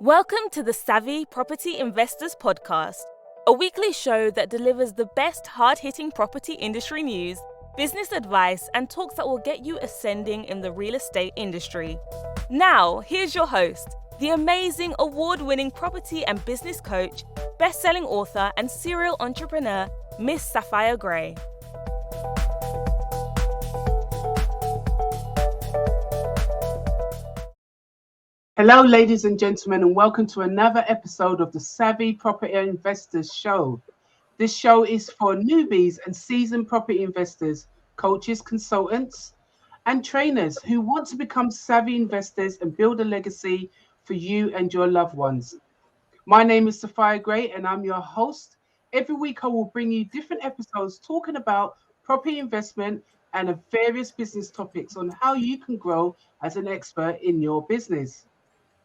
Welcome to the Savvy Property Investors Podcast, a weekly show that delivers the best hard-hitting property industry news, business advice, and talks that will get you ascending in the real estate industry. Now, here's your host, the amazing award-winning property and business coach, best-selling author, and serial entrepreneur, Miss Sapphire Gray. Hello, ladies and gentlemen, and welcome to another episode of the Savvy Property Investors Show. This show is for newbies and seasoned property investors, coaches, consultants, and trainers who want to become savvy investors and build a legacy for you and your loved ones. My name is Sapphire Gray, and I'm your host. Every week, I will bring you different episodes talking about property investment and various business topics on how you can grow as an expert in your business.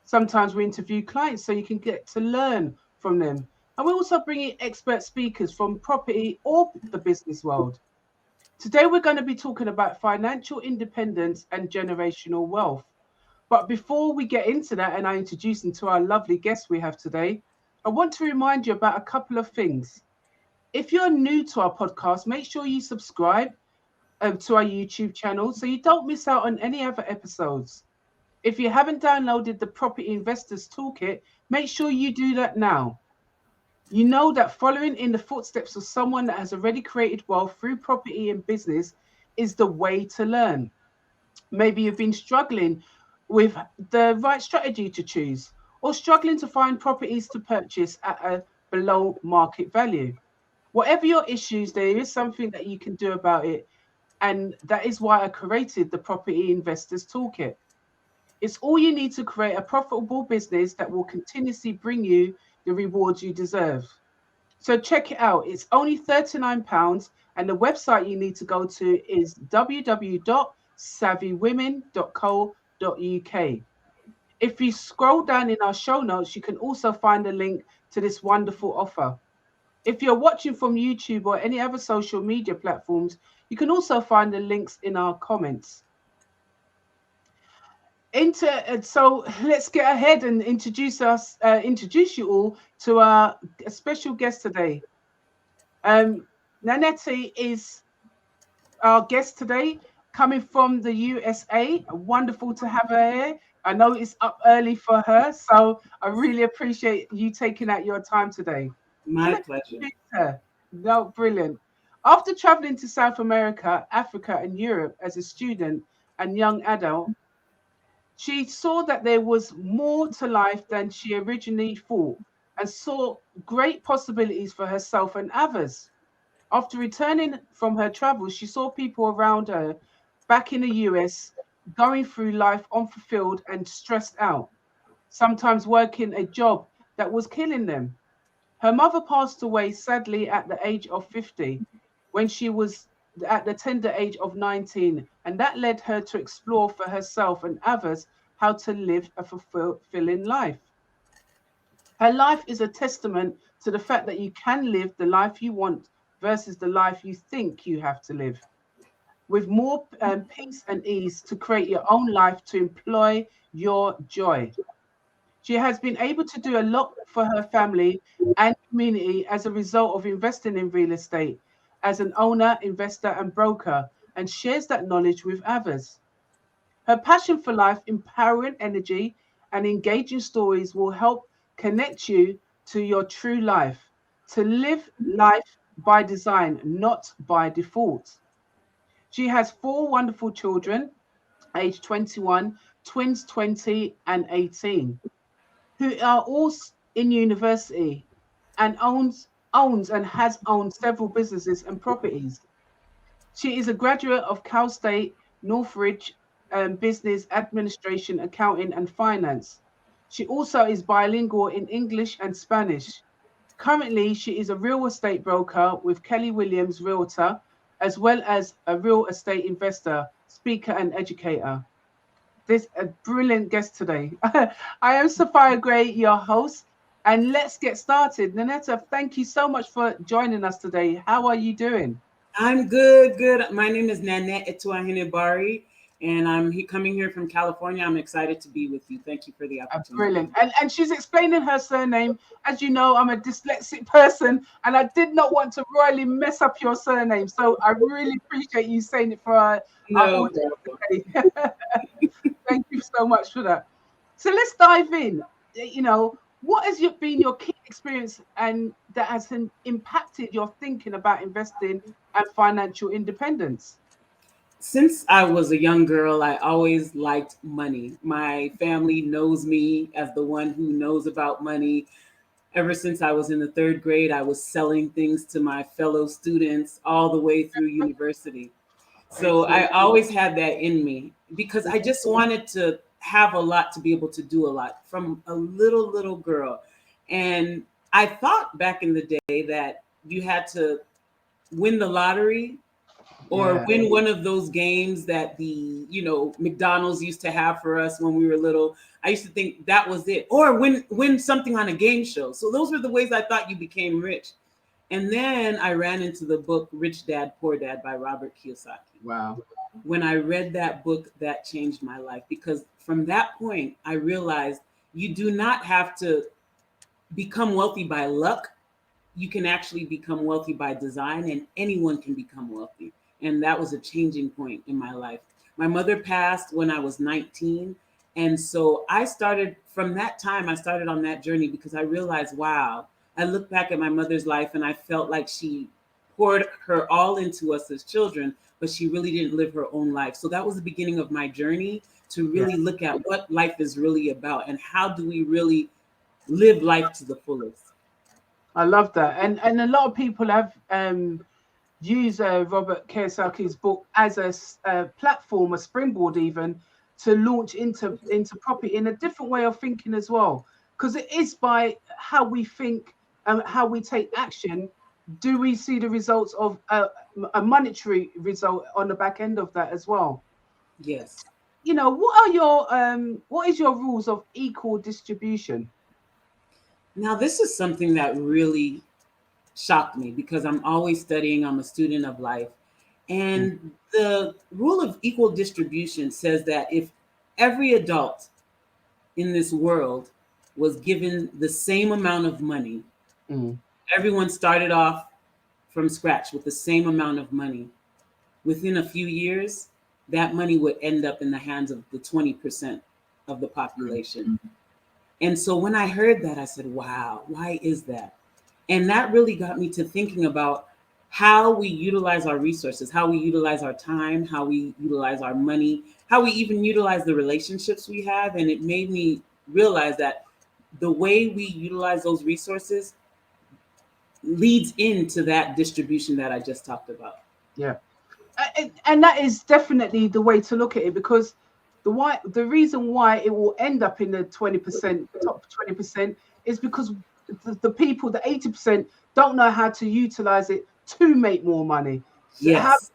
Sometimes we interview clients so you can get to learn from them. And we also bring in expert speakers from property or the business world. Today, we're going to be talking about financial independence and generational wealth. But before we get into that and I introduce them to our lovely guests we have today, I want to remind you about a couple of things. If you're new to our podcast, make sure you subscribe to our YouTube channel so you don't miss out on any other episodes. If you haven't downloaded the Property Investors Toolkit, make sure you do that now. You know that following in the footsteps of someone that has already created wealth through property and business is the way to learn. Maybe you've been struggling with the right strategy to choose, or struggling to find properties to purchase at a below market value. Whatever your issues, there is something that you can do about it. And that is why I created the Property Investors Toolkit. It's all you need to create a profitable business that will continuously bring you the rewards you deserve. So check it out. It's only £39, and the website you need to go to is www.savvywomen.co.uk. If you scroll down in our show notes, you can also find a link to this wonderful offer. If you're watching from YouTube or any other social media platforms, you can also find the links in our comments. So let's get ahead and introduce you all to our special guest today. Nannette is our guest today, coming from the USA. Wonderful to have her here. I know it's up early for her, so I really appreciate you taking out your time today. My pleasure. No, brilliant. After traveling to South America, Africa, and Europe as a student and young adult, she saw that there was more to life than she originally thought and saw great possibilities for herself and others. After returning from her travels, she saw people around her back in the US going through life unfulfilled and stressed out, sometimes working a job that was killing them. Her mother passed away sadly at the age of 50 when she was at the tender age of 19, and that led her to explore for herself and others how to live a fulfilling life. Her life is a testament to the fact that you can live the life you want versus the life you think you have to live, with more peace and ease to create your own life to employ your joy. She has been able to do a lot for her family and community as a result of investing in real estate as an owner, investor, and broker, and shares that knowledge with others. Her passion for life, empowering energy, and engaging stories will help connect you to your true life, to live life by design, not by default. She has 4 wonderful children, aged 21, twins 20 and 18, who are all in university, and owns and has owned several businesses and properties. She is a graduate of Cal State Northridge Business Administration, Accounting and Finance. She also is bilingual in English and Spanish. Currently, she is a real estate broker with Kelly Williams Realtor, as well as a real estate investor, speaker and educator. This a brilliant guest today. I am Sapphire Gray, your host, and let's get started. Nannette, thank you so much for joining us today. How are you doing? I'm good. My name is Nannette Atuahene-Barrie, And I'm coming here from California. I'm excited to be with you. Thank you for the opportunity. Brilliant. And she's explaining her surname. As you know, I'm a dyslexic person, and I did not want to royally mess up your surname. So I really appreciate you saying it for our No audience problem. today. Thank you so much for that. So let's dive in. What has been your key experience and that has impacted your thinking about investing and financial independence? Since I was a young girl, I always liked money. My family knows me as the one who knows about money. Ever since I was in the third grade, I was selling things to my fellow students all the way through university. So I Excellent. always had that in me because I just wanted to have a lot to be able to do a lot from a little girl. And I thought back in the day that you had to win the lottery or Yeah. win one of those games that the McDonald's used to have for us when we were little. I used to think that was it, or win something on a game show. So those were the ways I thought you became rich. And then I ran into the book Rich Dad Poor Dad by Robert Kiyosaki. Wow. When I read that book, that changed my life, because from that point I realized you do not have to become wealthy by luck. You can actually become wealthy by design, and anyone can become wealthy. And that was a changing point in my life. My mother passed when I was 19. And so I started from that time, I started on that journey because I realized, wow, I look back at my mother's life and I felt like she poured her all into us as children, but she really didn't live her own life. So that was the beginning of my journey to Yeah. really look at what life is really about and how do we really live life to the fullest. I love that. And a lot of people have use Robert Kiyosaki's book as a platform, a springboard, even to launch into property in a different way of thinking as well. Because it is by how we think and how we take action, do we see the results of a monetary result on the back end of that as well. Yes. What is your rules of equal distribution? Now, this is something that really shocked me because I'm always studying, I'm a student of life. Mm. And the rule of equal distribution says that if every adult in this world was given the same amount of money, Mm. everyone started off from scratch with the same amount of money, within a few years, that money would end up in the hands of the 20% of the population. And so when I heard that, I said, wow, why is that? And that really got me to thinking about how we utilize our resources, how we utilize our time, how we utilize our money, how we even utilize the relationships we have. And it made me realize that the way we utilize those resources leads into that distribution that I just talked about. Yeah. And that is definitely the way to look at it, because the reason why it will end up in the 20%, top 20%, is because the people, the 80%, don't know how to utilize it to make more money. So Yes.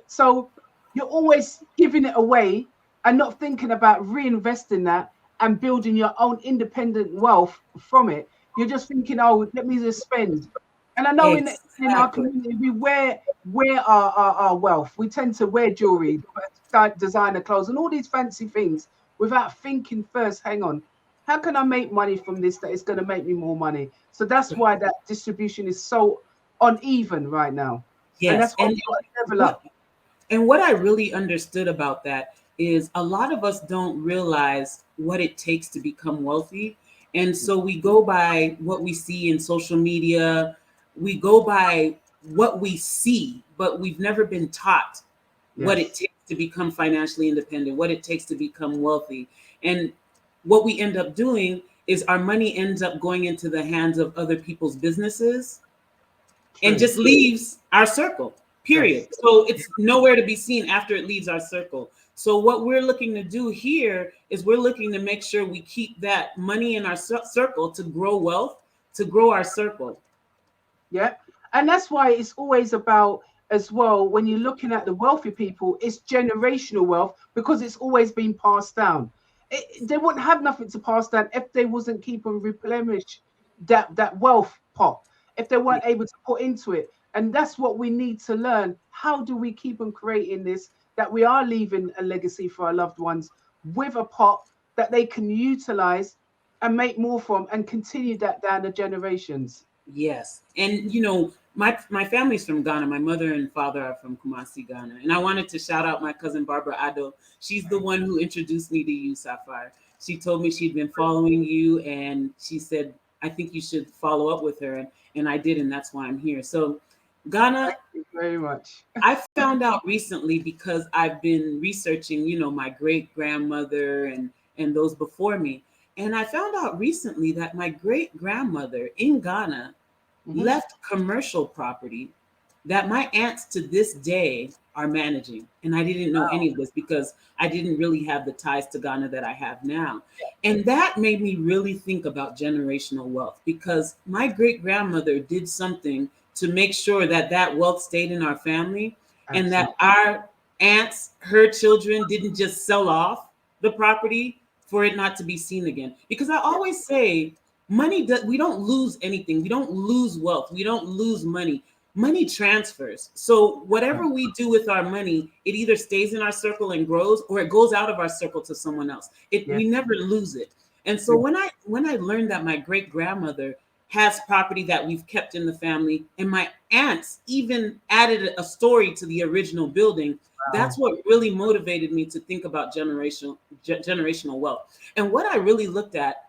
so you're always giving it away and not thinking about reinvesting that and building your own independent wealth from it. You're just thinking, oh, let me just spend. And I know in our Exactly. community we wear our wealth. We tend to wear jewelry, designer clothes, and all these fancy things without thinking first, hang on, how can I make money from this that is going to make me more money? So that's why that distribution is so uneven right now. And Yes. that's what we got to level up. What I really understood about that is a lot of us don't realize what it takes to become wealthy. And so we go by what we see in social media, we go by what we see, but we've never been taught what it Yes. takes to become financially independent, what it takes to become wealthy. And what we end up doing is our money ends up going into the hands of other people's businesses and True. just leaves our circle, Yes. period. So it's nowhere to be seen after it leaves our circle. So what we're looking to do here is we're looking to make sure we keep that money in our circle to grow wealth, to grow our circle. Yeah. And that's why it's always about, as well, when you're looking at the wealthy people, it's generational wealth because it's always been passed down. They wouldn't have nothing to pass down if they wasn't keeping replenish that wealth pot, if they weren't able to put into it. And that's what we need to learn, how do we keep on creating this, that we are leaving a legacy for our loved ones with a pot that they can utilize and make more from and continue that down the generations? Yes. And my family's from Ghana. My mother and father are from Kumasi, Ghana. And I wanted to shout out my cousin Barbara Ado. She's the one who introduced me to you, Sapphire. She told me she'd been following you, and she said, I think you should follow up with her. And I did, and that's why I'm here. So Ghana, Thank you very much. I found out recently, because I've been researching, my great grandmother and those before me. And I found out recently that my great grandmother in Ghana left commercial property that my aunts to this day are managing. And I didn't know any of this because I didn't really have the ties to Ghana that I have now. And that made me really think about generational wealth, because my great grandmother did something to make sure that that wealth stayed in our family. Absolutely. And that our aunts, her children, didn't just sell off the property for it not to be seen again. Because I always say, we don't lose anything. We don't lose wealth. We don't lose money. Money transfers. So whatever we do with our money, it either stays in our circle and grows, or it goes out of our circle to someone else. We never lose it. And so when I learned that my great grandmother has property that we've kept in the family, and my aunts even added a story to the original building, that's what really motivated me to think about generational wealth. And what I really looked at,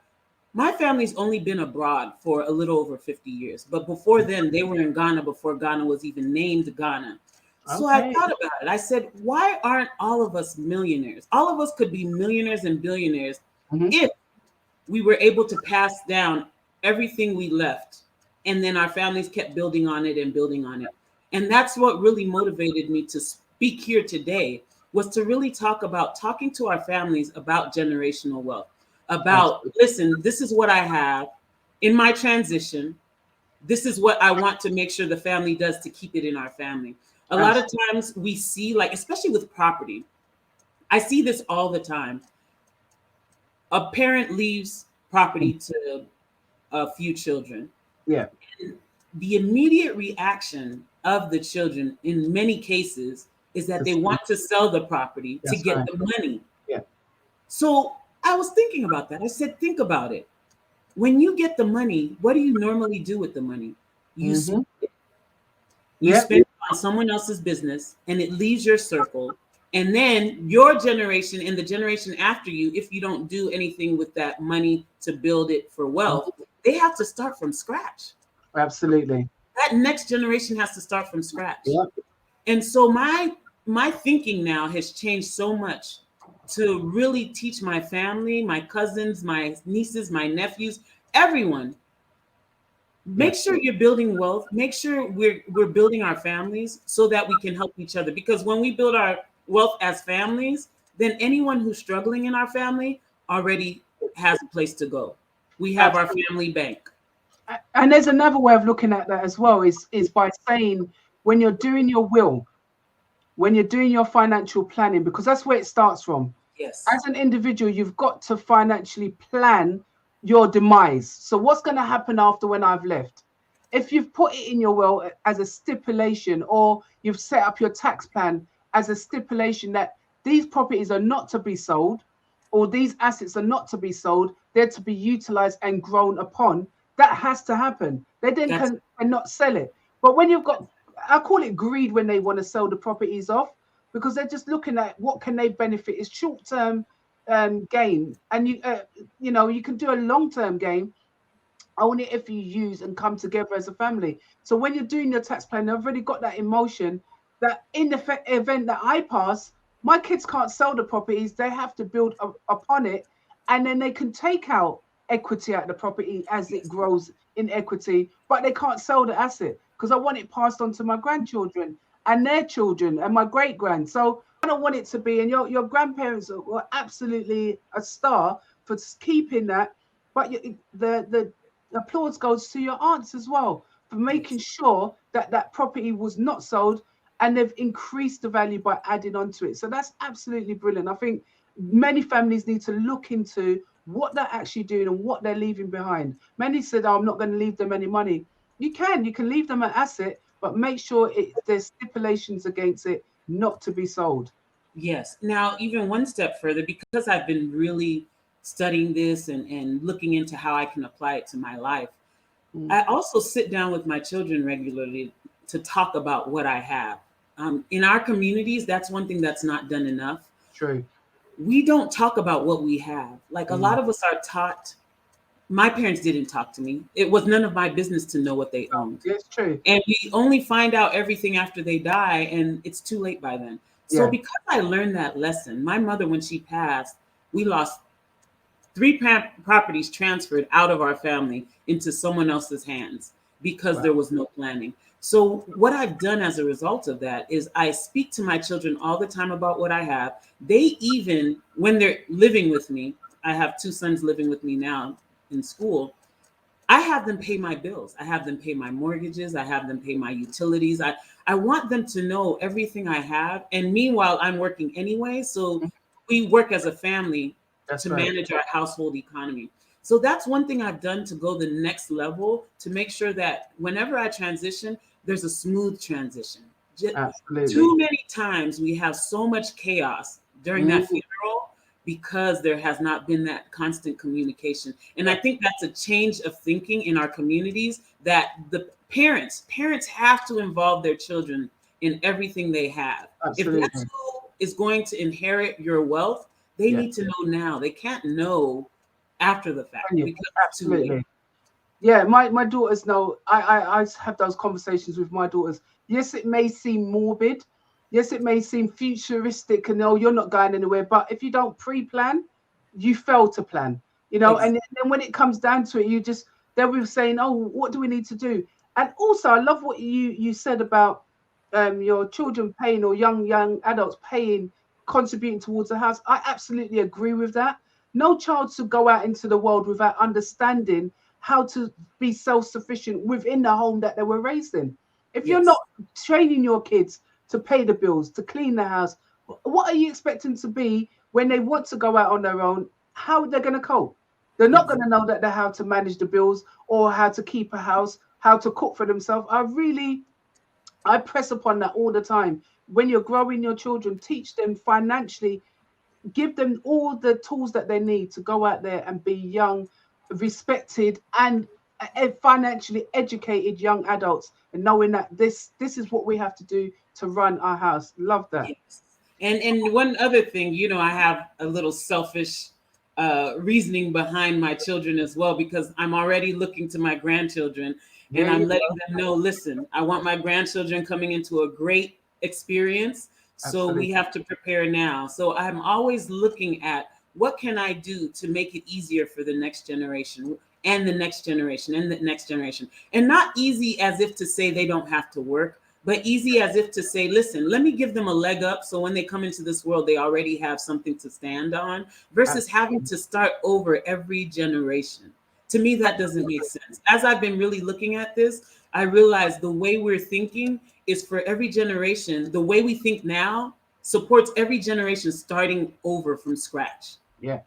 my family's only been abroad for a little over 50 years. But before then, they were in Ghana before Ghana was even named Ghana. So I thought about it. I said, why aren't all of us millionaires? All of us could be millionaires and billionaires if we were able to pass down everything we left. And then our families kept building on it and building on it. And that's what really motivated me to speak here today, was to really talking to our families about generational wealth. About, listen, this is what I have in my transition. This is what I want to make sure the family does to keep it in our family. A lot of times we see, like, especially with property, I see this all the time. A parent leaves property to a few children. Yeah. And the immediate reaction of the children in many cases is that they want to sell the property to get the money. Yeah. So I was thinking about that. I said, think about it. When you get the money, what do you normally do with the money? You spend it. You spend it on someone else's business, and it leaves your circle. And then your generation and the generation after you, if you don't do anything with that money to build it for wealth, they have to start from scratch. Absolutely. That next generation has to start from scratch. Yep. And so my thinking now has changed so much to really teach my family, my cousins, my nieces, my nephews, everyone. Make sure you're building wealth. Make sure we're building our families so that we can help each other. Because when we build our wealth as families, then anyone who's struggling in our family already has a place to go. We have our family bank. And there's another way of looking at that as well, is by saying, when you're doing your will, when you're doing your financial planning, because that's where it starts from. Yes. As an individual, you've got to financially plan your demise. So what's going to happen after when I've left? If you've put it in your will as a stipulation, or you've set up your tax plan as a stipulation that these properties are not to be sold, or these assets are not to be sold, they're to be utilized and grown upon, that has to happen. They then cannot sell it. But when you've got, I call it greed, when they want to sell the properties off, because they're just looking at what can they benefit. It's short-term gain, and you can do a long-term gain only if you use and come together as a family. So when you're doing your tax plan, I've already got that emotion that in the event that I pass, my kids can't sell the properties. They have to build upon it, and then they can take out equity out of the property as it grows in equity, but they can't sell the asset because I want it passed on to my grandchildren and their children and my great grand. So I don't want it to be, and your grandparents were absolutely a star for keeping that, but the applause goes to your aunts as well for making sure that that property was not sold, and they've increased the value by adding on to it. So that's absolutely brilliant. I think many families need to look into what they're actually doing and what they're leaving behind. Many said, oh, I'm not going to leave them any money. You can leave them an asset, but make sure there's stipulations against it not to be sold. Yes. Now, even one step further, because I've been really studying this and looking into how I can apply it to my life, I also sit down with my children regularly to talk about what I have. In our communities, that's one thing that's not done enough. True. We don't talk about what we have. Like a lot of us are taught. My parents didn't talk to me. It was none of my business to know what they owned. Yes, true. And we only find out everything after they die, and it's too late by then. So because I learned that lesson, my mother, when she passed, we lost 3 properties transferred out of our family into someone else's hands because there was no planning. So what I've done as a result of that is I speak to my children all the time about what I have. They even, when they're living with me, I have 2 sons living with me now in school, I have them pay my bills. I have them pay my mortgages. I have them pay my utilities. I want them to know everything I have. And meanwhile, I'm working anyway. So we work as a family to manage our household economy. So that's one thing I've done to go the next level, to make sure that whenever I transition, there's a smooth transition. Absolutely. Too many times we have so much chaos during that funeral because there has not been that constant communication. And I think that's a change of thinking in our communities, that the parents have to involve their children in everything they have. Absolutely. If that's who is going to inherit your wealth, they need to know now. They can't know after the fact because it's too late. Yeah, my daughters know. I have those conversations with my daughters. Yes, it may seem morbid. Yes, it may seem futuristic and no, you're not going anywhere. But if you don't pre-plan, you fail to plan. You know, and then when it comes down to it, they'll be saying, oh, what do we need to do? And also, I love what you said about your children paying, or young adults paying, contributing towards the house. I absolutely agree with that. No child should go out into the world without understanding how to be self-sufficient within the home that they were raised in. If you're not training your kids to pay the bills, to clean the house, what are you expecting to be when they want to go out on their own? How are they going to cope? They're not going to know that they're how to manage the bills, or how to keep a house, how to cook for themselves. I press upon that all the time. When you're growing your children, teach them financially, give them all the tools that they need to go out there and be young, respected, and financially educated young adults, and knowing that this is what we have to do to run our house. Love that. Yes. And one other thing, you know, I have a little selfish reasoning behind my children as well, because I'm already looking to my grandchildren, and I'm letting them know, listen, I want my grandchildren coming into a great experience. So we have to prepare now. So I'm always looking at, what can I do to make it easier for the next generation and the next generation and the next generation? And not easy as if to say they don't have to work, but easy as if to say, listen, let me give them a leg up, so when they come into this world, they already have something to stand on, versus having to start over every generation. To me, that doesn't make sense. As I've been really looking at this, I realize the way we're thinking is for every generation. The way we think now supports every generation starting over from scratch. Yeah.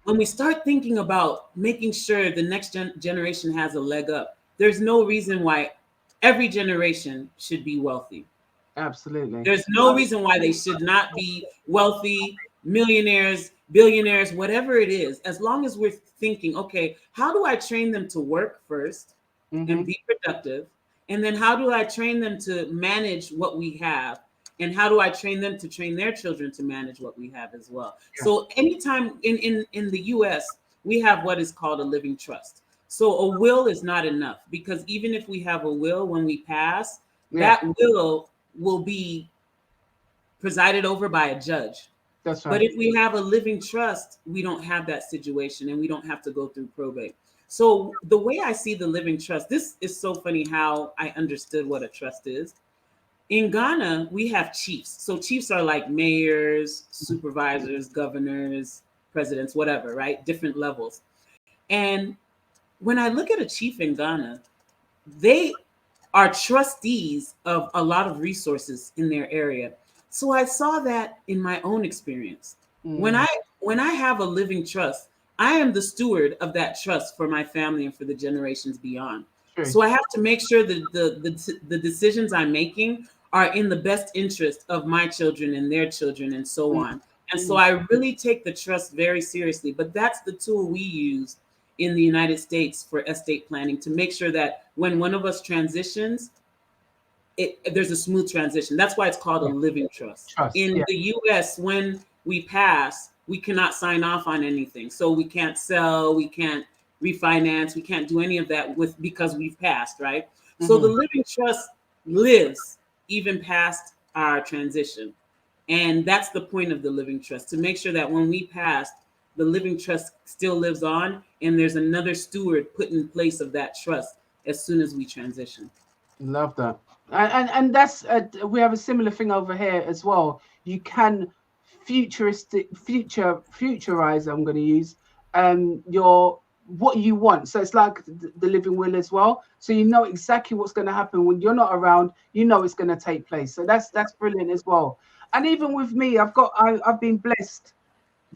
When we start thinking about making sure the next generation has a leg up, there's no reason why every generation should be wealthy. Absolutely. There's no reason why they should not be wealthy, millionaires, billionaires, whatever it is, as long as we're thinking, okay, how do I train them to work first and be productive? And then how do I train them to manage what we have? And how do I train them to train their children to manage what we have as well? Yeah. So anytime in the US, we have what is called a living trust. So a will is not enough, because even if we have a will, when we pass, that will be presided over by a judge. That's right. But if we have a living trust, we don't have that situation, and we don't have to go through probate. So the way I see the living trust, this is so funny how I understood what a trust is. In Ghana, we have chiefs. So chiefs are like mayors, supervisors, governors, presidents, whatever, right? Different levels. And when I look at a chief in Ghana, they are trustees of a lot of resources in their area. So I saw that in my own experience. When I have a living trust, I am the steward of that trust for my family and for the generations beyond. So I have to make sure that the decisions I'm making are in the best interest of my children and their children and so on. And so I really take the trust very seriously. But that's the tool we use in the United States for estate planning, to make sure that when one of us transitions, there's a smooth transition. That's why it's called a living trust. In the US, when we pass, we cannot sign off on anything. So we can't sell, we can't refinance, we can't do any of that because we've passed, right? So the living trust lives even past our transition. And that's the point of the living trust, to make sure that when we pass, the living trust still lives on, and there's another steward put in place of that trust as soon as we transition. Love that. And that's we have a similar thing over here as well. You can futurize, I'm going to use your what you want. So it's like the living will as well. So you know exactly what's going to happen when you're not around. You know it's going to take place. So that's brilliant as well. And even with me, I've been blessed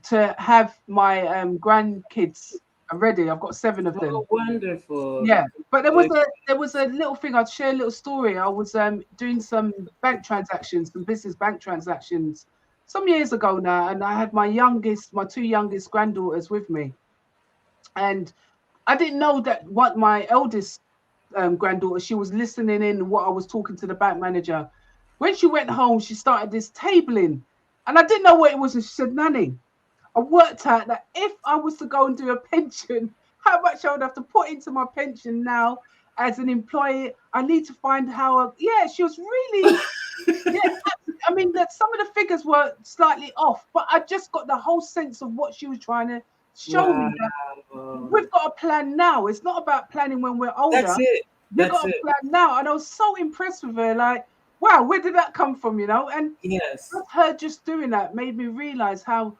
to have my grandkids already. I've got 7 of them. Oh, wonderful. Yeah, but there was a little thing. I'd share a little story. I was doing some business bank transactions some years ago now, and I had my 2 youngest granddaughters with me, and I didn't know that what my eldest granddaughter, she was listening in what I was talking to the bank manager. When she went home, she started this tabling, and I didn't know what it was, and she said, "Nanny, I worked out that if I was to go and do a pension, how much I would have to put into my pension now as an employee. I need to find how." She was really, I mean, that some of the figures were slightly off, but I just got the whole sense of what she was trying to show me. That we've got a plan now. It's not about planning when we're older. That's it. We've got a plan now. And I was so impressed with her. Like, wow, where did that come from? And yes, her just doing that made me realize how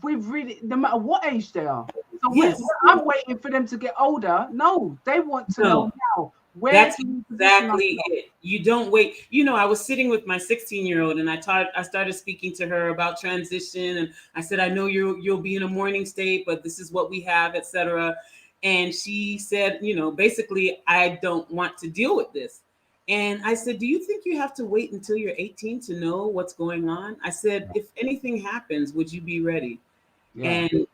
we've really, no matter what age they are. So I'm waiting for them to get older. No, they want to know now. That's exactly it. You don't wait. I was sitting with my 16-year-old, and I started speaking to her about transition, and I said, I know you'll be in a morning state, but this is what we have, etc. And she said, basically, I don't want to deal with this. And I said, do you think you have to wait until you're 18 to know what's going on? I said, if anything happens, would you be ready? Yeah. And,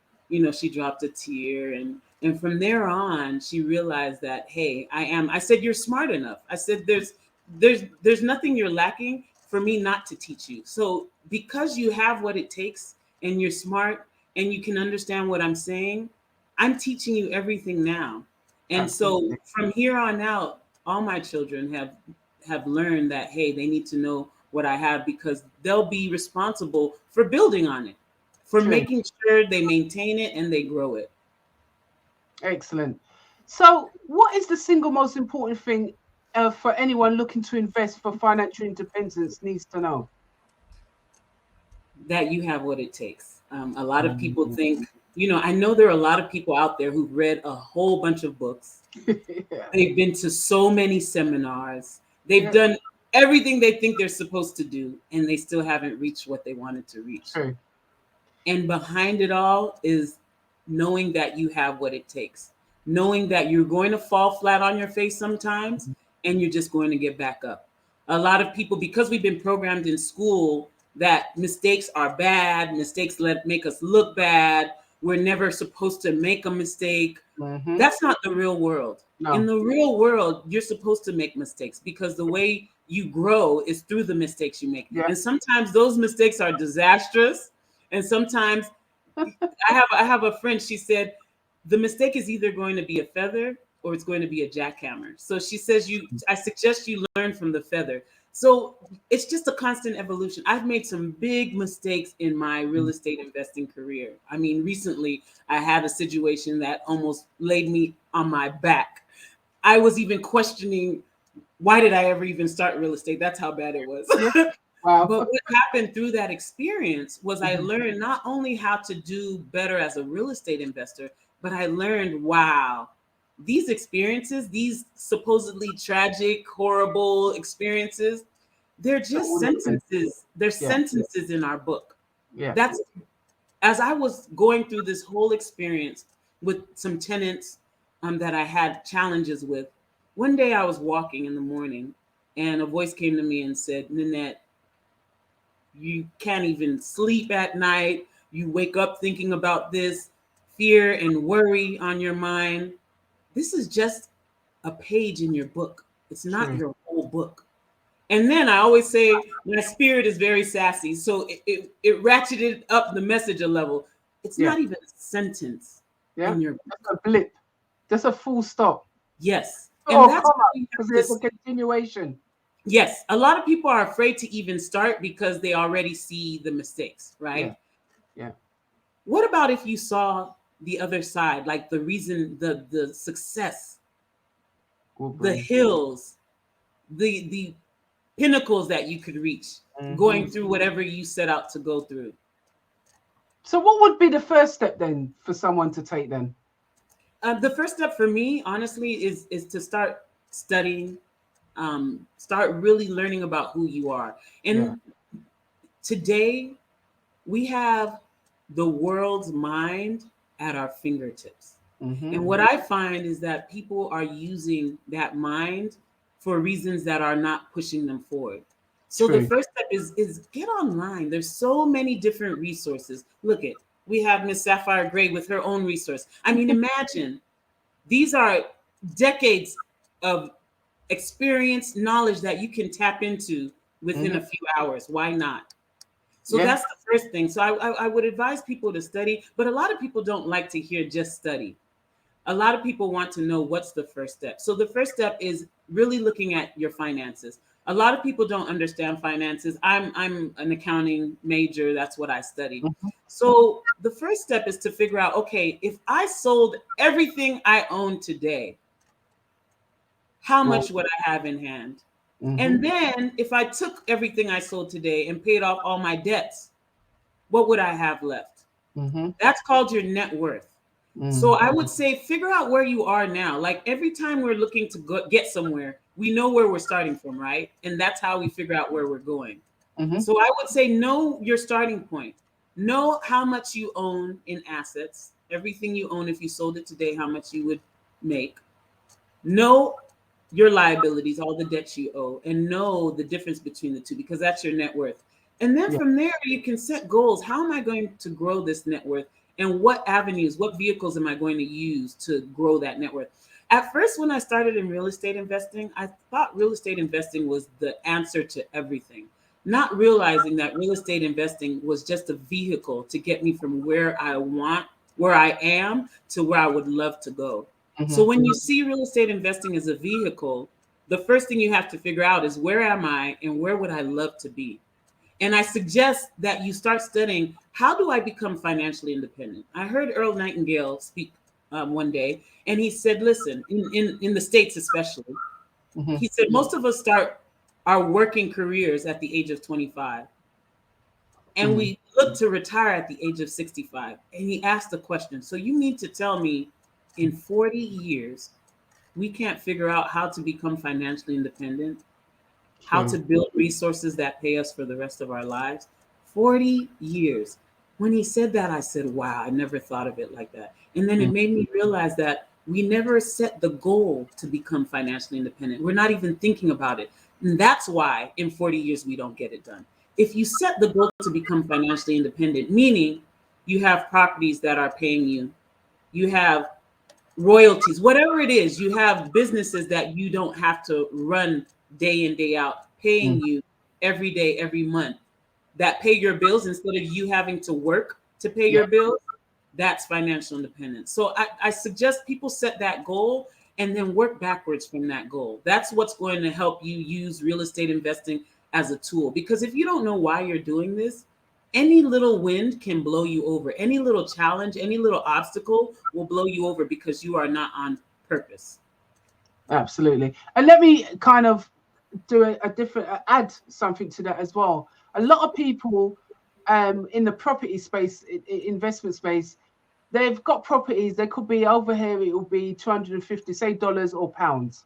she dropped a tear. And from there on, she realized that, hey, I said, you're smart enough. I said, there's nothing you're lacking for me not to teach you. So because you have what it takes and you're smart and you can understand what I'm saying, I'm teaching you everything now. And so from here on out, all my children have learned that, hey, they need to know what I have, because they'll be responsible for building on it, for making sure they maintain it and they grow it. Excellent. So what is the single most important thing for anyone looking to invest for financial independence needs to know? That you have what it takes. A lot of people think, I know there are a lot of people out there who've read a whole bunch of books. They've been to so many seminars. They've done everything they think they're supposed to do, and they still haven't reached what they wanted to reach. And behind it all is knowing that you have what it takes, knowing that you're going to fall flat on your face sometimes, and you're just going to get back up. A lot of people, because we've been programmed in school that mistakes are bad, mistakes make us look bad, we're never supposed to make a mistake. That's not the real world. No. In the real world, you're supposed to make mistakes, because the way you grow is through the mistakes you make. And sometimes those mistakes are disastrous. And sometimes I have a friend, she said, the mistake is either going to be a feather or it's going to be a jackhammer. So she says, I suggest you learn from the feather. So it's just a constant evolution. I've made some big mistakes in my real estate investing career. I mean, recently I had a situation that almost laid me on my back. I was even questioning, why did I ever even start real estate? That's how bad it was. Wow. But what happened through that experience was I learned not only how to do better as a real estate investor, but I learned, wow, these experiences, these supposedly tragic, horrible experiences, they're just sentences. They're sentences in our book. That's, as I was going through this whole experience with some tenants that I had challenges with, One day I was walking in the morning and a voice came to me and said, Nannette, you can't even sleep at night. You wake up thinking about this, fear and worry on your mind. This is just a page in your book. It's not your whole book. And then I always say my spirit is very sassy. So it ratcheted up the message a level. It's not even a sentence in your book. That's a blip. That's a full stop. Yes. And that's because there's a continuation. Yes. A lot of people are afraid to even start because they already see the mistakes, right? Yeah. What about if you saw the other side, like the reason, the success, the hills, the pinnacles that you could reach, going through whatever you set out to go through? So what would be the first step then for someone to take then? The first step for me, honestly, is to start studying, start really learning about who you are. And today we have the world's mind at our fingertips. And what I find is that people are using that mind for reasons that are not pushing them forward. So the first step is get online. There's so many different resources. Look at, we have Miss Sapphire Gray with her own resource. I mean, imagine these are decades of experience, knowledge that you can tap into within a few hours. Why not? So that's the first thing. So I would advise people to study, but a lot of people don't like to hear just study. A lot of people want to know what's the first step. So the first step is really looking at your finances. A lot of people don't understand finances. I'm an accounting major. That's what I studied. So the first step is to figure out, okay, if I sold everything I own today, how much would I have in hand? And then if I took everything I sold today and paid off all my debts, what would I have left? That's called your net worth. So I would say figure out where you are now. Like every time we're looking to get somewhere, we know where we're starting from, right? And that's how we figure out where we're going. So I would say know your starting point. Know how much you own in assets. Everything you own, if you sold it today, how much you would make. Know your liabilities, all the debts you owe, and know the difference between the two, because that's your net worth. And then from there, you can set goals. How am I going to grow this net worth? And what avenues, what vehicles am I going to use to grow that net worth? At first, when I started in real estate investing, I thought real estate investing was the answer to everything, not realizing that real estate investing was just a vehicle to get me from where I am to where I would love to go. So when you see real estate investing as a vehicle, the first thing you have to figure out is where am I and where would I love to be? And I suggest that you start studying, how do I become financially independent? I heard Earl Nightingale speak one day, and he said, listen, in the States especially, he said, most of us start our working careers at the age of 25. And we look to retire at the age of 65. And he asked the question, so you mean to tell me in 40 years, we can't figure out how to become financially independent? How to build resources that pay us for the rest of our lives? 40 years. When he said that, I said, wow, I never thought of it like that. And then it made me realize that we never set the goal to become financially independent. We're not even thinking about it. And that's why in 40 years, we don't get it done. If you set the goal to become financially independent, meaning you have properties that are paying you, you have royalties, whatever it is, you have businesses that you don't have to run day in, day out, paying you every day, every month, that pay your bills instead of you having to work to pay your bills, that's financial independence. So I suggest people set that goal and then work backwards from that goal. That's what's going to help you use real estate investing as a tool. Because if you don't know why you're doing this, any little wind can blow you over. Any little challenge, any little obstacle will blow you over because you are not on purpose. Absolutely. And let me kind of do a different, add something to that as well. A lot of people in the property space, investment space, they've got properties. They could be over here. It will be 250, say dollars or pounds,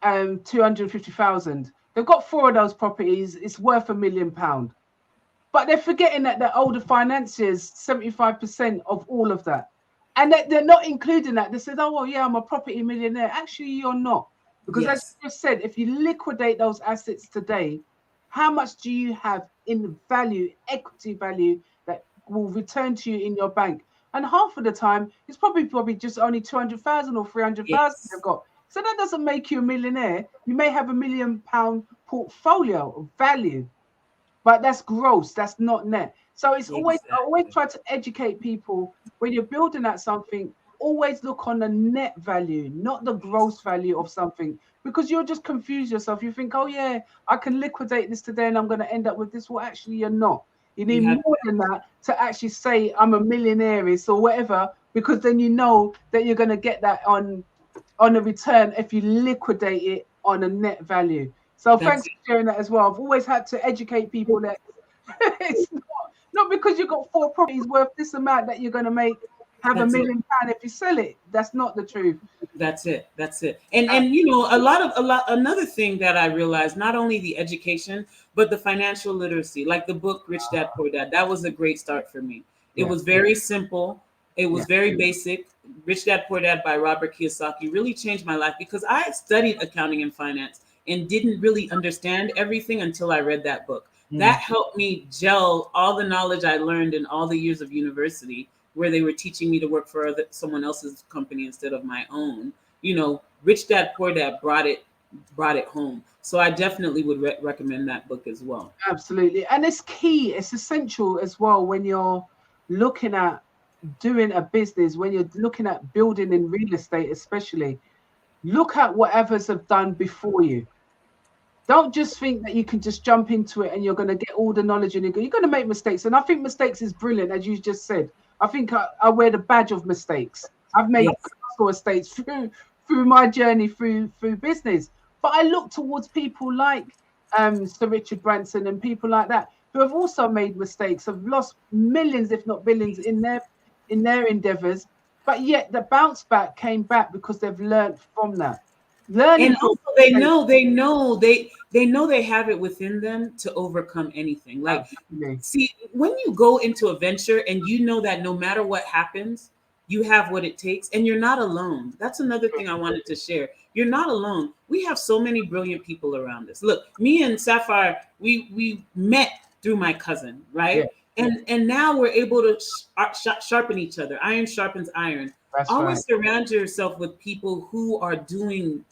250,000. They've got 4 of those properties. It's worth £1 million. But they're forgetting that the older financiers, 75% of all of that. And they're not including that. They said, oh, well, yeah, I'm a property millionaire. Actually, you're not. Because as Yes. you just said, if you liquidate those assets today, how much do you have in value, equity value, that will return to you in your bank? And half of the time, it's probably just only 200,000 or 300,000 Yes. you've got. So that doesn't make you a millionaire. You may have £1 million portfolio of value, but that's gross, that's not net. So it's always, I always Exactly. try to educate people when you're building at something, always look on the net value, not the gross value of something, because you'll just confuse yourself. You think, oh yeah, I can liquidate this today and I'm going to end up with this. Well, actually you're not. You need You have more than that to actually say I'm a millionaire or whatever, because then you know that you're going to get that on a return if you liquidate it on a net value. So that's thanks for sharing that as well. I've always had to educate people that it's not because you've got 4 properties worth this amount that you're going to have that's it. £1 million if you sell it. That's not the truth. That's it. That's it. And you know, another thing that I realized, not only the education, but the financial literacy, like the book Rich Dad Poor Dad, that was a great start for me. It Yeah, was very simple. It yeah, was very basic. Rich Dad Poor Dad by Robert Kiyosaki really changed my life because I studied accounting and finance and didn't really understand everything until I read that book. That helped me gel all the knowledge I learned in all the years of university where they were teaching me to work for someone else's company instead of my own. You know, Rich Dad Poor Dad brought it home. So I definitely would recommend that book as well. absolutely. And it's key, it's essential as well when you're looking at doing a business, when you're looking at building in real estate, especially. Look at what others have done before you. Don't just think that you can just jump into it and you're going to get all the knowledge and you're going to make mistakes. And I think mistakes is brilliant, as you just said. I think I wear the badge of mistakes. I've made Yes. mistakes through my journey through business. But I look towards people like Sir Richard Branson and people like that who have also made mistakes, have lost millions, if not billions, in their endeavors. But yet the bounce back came back because they've learned from that. Learning And from also they know they have it within them to overcome anything. Like, absolutely. see, when you go into a venture and you know that no matter what happens, you have what it takes and you're not alone. That's another thing I wanted to share. You're not alone. We have so many brilliant people around us. Look, me and Sapphire, we met through my cousin, Yeah, right? And now we're able to sharpen each other. Iron sharpens iron. that's right. Always surround yourself with people who are doing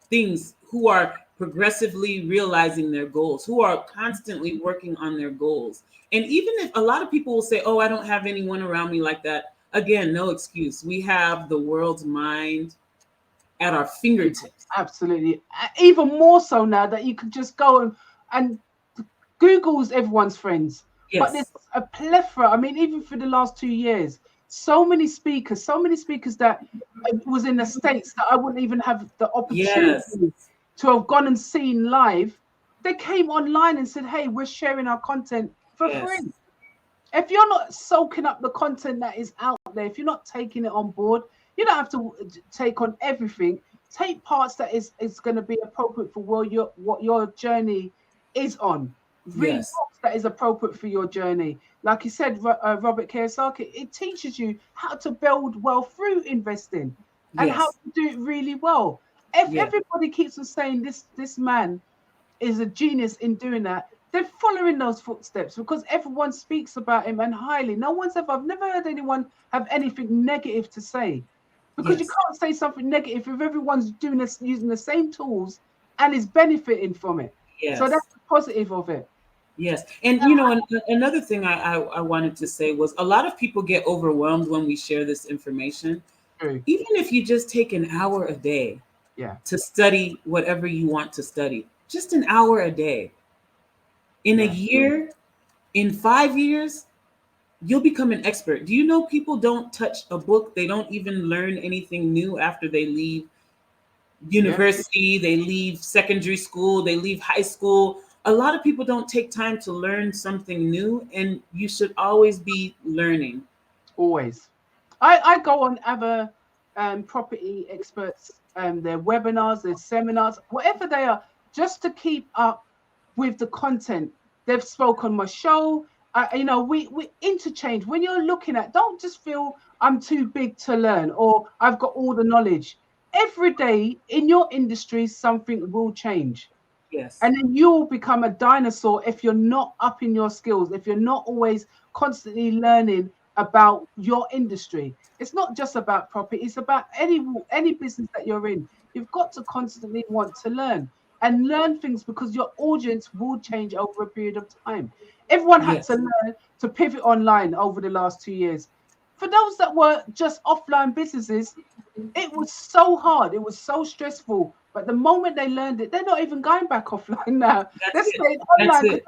things, who are progressively realizing their goals, who are constantly working on their goals. And even if a lot of people will say, oh, I don't have anyone around me like that, again, no excuse. We have the world's mind at our fingertips. Absolutely. Even more so now that you could just go and Google's everyone's friends. But there's Yes. a plethora. I mean, even for the last 2 years, so many speakers that was in the States that I wouldn't even have the Yes. opportunity to have gone and seen live. They came online and said, hey, we're sharing our content for Yes. free. If you're not soaking up the content that is out there, if you're not taking it on board, you don't have to take on everything. Take parts that is going to be appropriate for what your journey is on. Read Yes. books that is appropriate for your journey. Like you said, Robert Kiyosaki, it teaches you how to build wealth through investing and how Yes. to do it really well. If Yes. everybody keeps on saying this man is a genius in doing that, they're following those footsteps because everyone speaks about him and highly. I've never heard anyone have anything negative to say, because you Yes. can't say something negative if everyone's doing this, using the same tools and is benefiting from it. So Yes. that's the positive of it. Yes. And you know, another thing I wanted to say was a lot of people get overwhelmed when we share this information. True. Even if you just take an hour a day Yeah. to study whatever you want to study, just an hour a day. In a Yeah. year, in 5 years, you'll become an expert. Do you know people don't touch a book? They don't even learn anything new after they leave Yeah. university, they leave secondary school, they leave high school. A lot of people don't take time to learn something new, and you should always be learning. Always. I go on other property experts, their webinars, their seminars, whatever they are, just to keep up with the content. They've spoken on my show. We interchange. When you're looking at, don't just feel I'm too big to learn or I've got all the knowledge. every day in your industry, something will change. Yes. And then you'll become a dinosaur if you're not up in your skills, if you're not always constantly learning about your industry. It's not just about property, it's about any business that you're in. You've got to constantly want to learn things, because your audience will change over a period of time. Everyone had Yes. to learn to pivot online over the last 2 years. For those that were just offline businesses, it was so hard. It was so stressful. But the moment they learned it, they're not even going back offline now. That's They're it. staying That's online. it.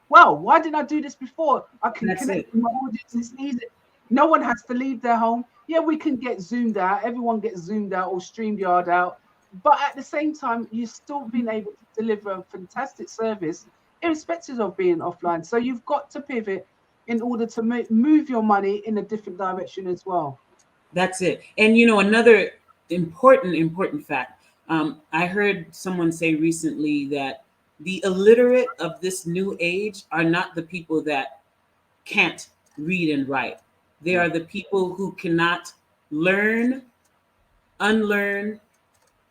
Wow, why didn't I do this before? I can That's connect it. with my audience. It's easy. No one has to leave their home. Yeah, we can get zoomed out. Everyone gets zoomed out or streamed yard out. But at the same time, you're still being able to deliver a fantastic service, irrespective of being offline. So you've got to pivot in order to move your money in a different direction as well. That's it. And another important fact. I heard someone say recently that the illiterate of this new age are not the people that can't read and write. They are the people who cannot learn, unlearn,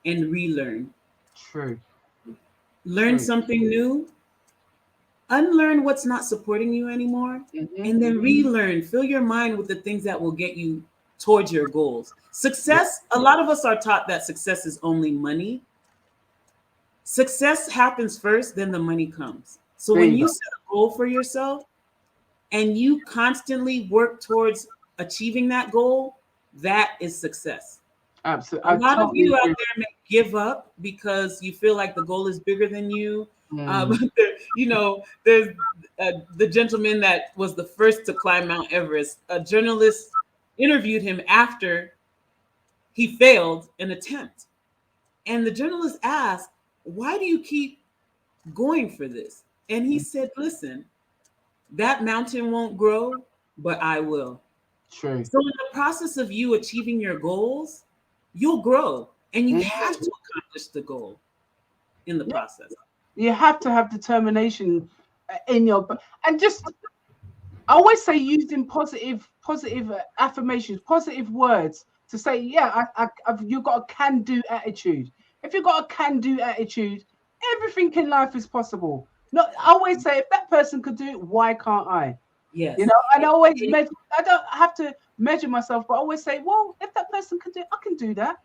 and relearn. True. Learn something new, unlearn what's not supporting you anymore, and then relearn. Fill your mind with the things that will get you towards your goals. Success, a lot of us are taught that success is only money. Success happens first, then the money comes. So There when you you go. set a goal for yourself and you constantly work towards achieving that goal, that is success. Absolutely. A I lot of totally you out agree. there may give up because you feel like the goal is bigger than you. There's the gentleman that was the first to climb Mount Everest. A journalist interviewed him after he failed an attempt. And the journalist asked, "Why do you keep going for this?" And he said, "Listen, that mountain won't grow, but I will." True. So in the process of you achieving your goals, you'll grow, and you have to accomplish the goal in the process. You have to have determination in your, and just, I always say, using positive affirmations, positive words to say, yeah, you've got a can-do attitude. If you've got a can-do attitude, everything in life is possible. Not, I always say, if that person could do it, why can't I? Yes. And I always measure, I don't have to measure myself, but I always say, well, if that person can do it, I can do that.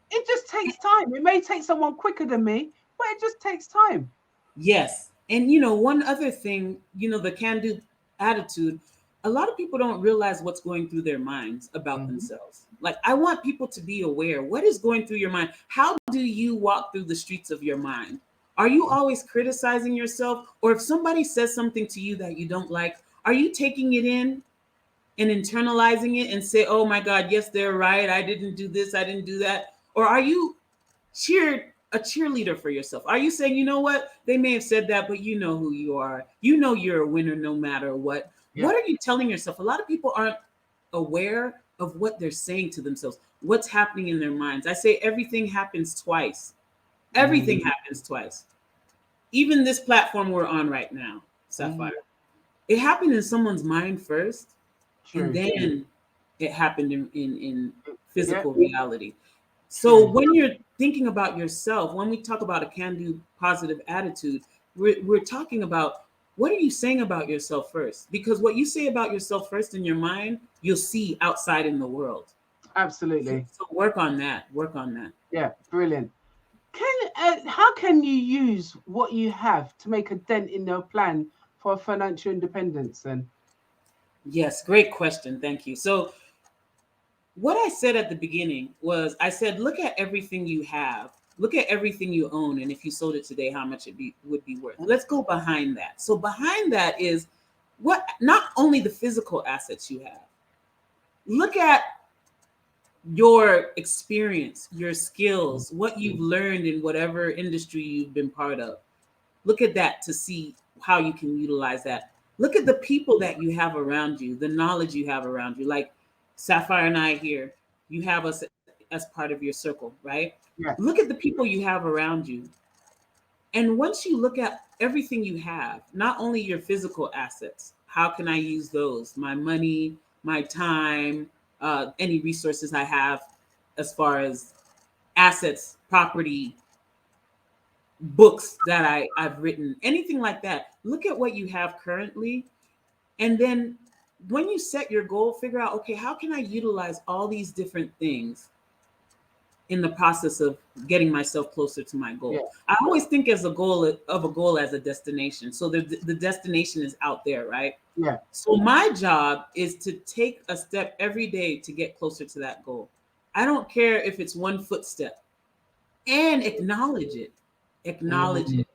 It just takes time. It may take someone quicker than me, but it just takes time. Yes. And one other thing, the can-do attitude, a lot of people don't realize what's going through their minds about themselves. Like, I want people to be aware what is going through your mind. How do you walk through the streets of your mind? Are you always criticizing yourself? Or if somebody says something to you that you don't like, are you taking it in and internalizing it and say, "Oh my God, yes, they're right. I didn't do this. I didn't do that." Or are you a cheerleader for yourself? Are you saying, "You know what? They may have said that, but you know who you are. You know you're a winner no matter what." Yeah. What are you telling yourself? A lot of people aren't aware of what they're saying to themselves, what's happening in their minds. I say everything happens twice. Everything happens twice. Even this platform we're on right now, Sapphire, it happened in someone's mind first, and True. then it happened in Yeah. physical reality. So True. when you're thinking about yourself, when we talk about a can-do positive attitude, we're talking about, what are you saying about yourself first? Because what you say about yourself first in your mind, you'll see outside in the world. Absolutely. So work on that. Work on that. Yeah. Brilliant. How can you use what you have to make a dent in your plan for financial independence then? Yes, great question. Thank you. So what I said at the beginning was, I said, look at everything you have. Look at everything you own, and if you sold it today, how much would be worth. Let's go behind that. So behind that is what, not only the physical assets you have. Look at your experience, your skills, what you've learned in whatever industry you've been part of. Look at that to see how you can utilize that. Look at the people that you have around you, the knowledge you have around you. Like Sapphire and I here, you have us as part of your circle, right? Yeah. Look at the people you have around you. And once you look at everything you have, not only your physical assets, how can I use those? My money, my time, any resources I have as far as assets, property, books that I've written, anything like that. Look at what you have currently. And then when you set your goal, figure out, okay, how can I utilize all these different things in the process of getting myself closer to my goal? Yeah. I always think as a goal as a destination. So the destination is out there, right? Yeah. So my job is to take a step every day to get closer to that goal. I don't care if it's one footstep, and acknowledge it. Acknowledge it.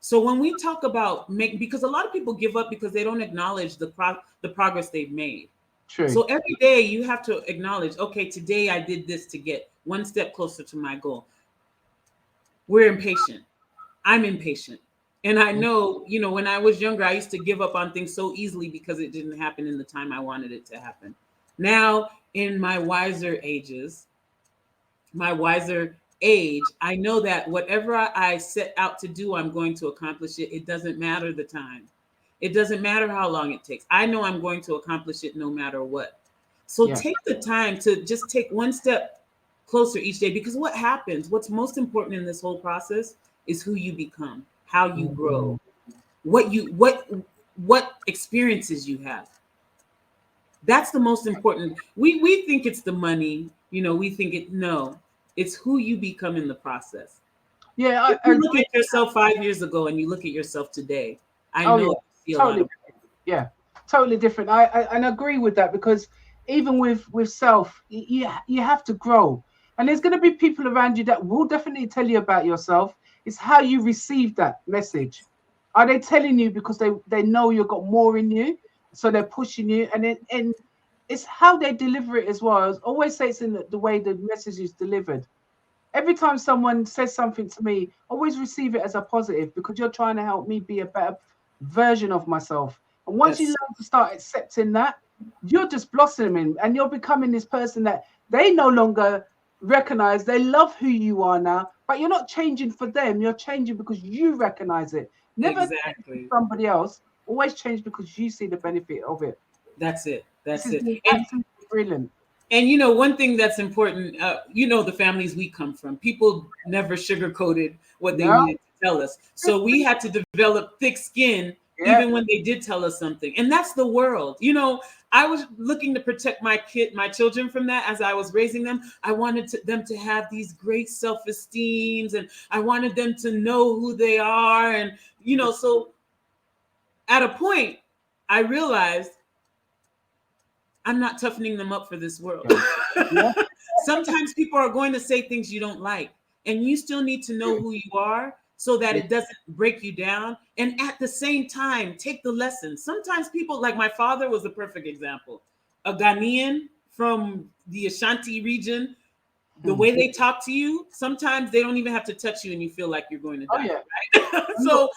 So when we talk about because a lot of people give up because they don't acknowledge the progress they've made. True. So every day you have to acknowledge, okay, today I did this to get one step closer to my goal. We're impatient. I'm impatient. And I know, when I was younger, I used to give up on things so easily because it didn't happen in the time I wanted it to happen. Now, in my wiser age, I know that whatever I set out to do, I'm going to accomplish it. It doesn't matter the time. It doesn't matter how long it takes. I know I'm going to accomplish it no matter what. So take the time to just take one step closer each day, because what's most important in this whole process is who you become, how you grow, what experiences you have. That's the most important. We think it's the money, it's who you become in the process. Yeah, if you look at yourself 5 years ago and you look at yourself today, totally different. I agree with that, because even with self, you have to grow, and there's going to be people around you that will definitely tell you about yourself. It's how you receive that message. Are they telling you because they know you've got more in you, so they're pushing you, and it's how they deliver it as well. I always say it's in the way the message is delivered. Every time someone says something to me, always receive it as a positive, because you're trying to help me be a better version of myself. And once you learn to start accepting that, you're just blossoming, and you're becoming this person that they no longer recognize. They love who you are now, but you're not changing for them. You're changing because you recognize it. Never exactly somebody else. Always change because you see the benefit of it. That's it. Absolutely brilliant. And one thing that's important, the families we come from, people never sugarcoated what they needed to tell us. So we had to develop thick skin, even when they did tell us something. And that's the world. I was looking to protect my children from that as I was raising them. I wanted them to have these great self-esteems, and I wanted them to know who they are. And, so at a point, I realized I'm not toughening them up for this world. Sometimes people are going to say things you don't like, and you still need to know who you are so that it doesn't break you down. And at the same time, take the lessons. Sometimes people, like my father was a perfect example, a Ghanaian from the Ashanti region. The way they talk to you, sometimes they don't even have to touch you and you feel like you're going to die. Right? So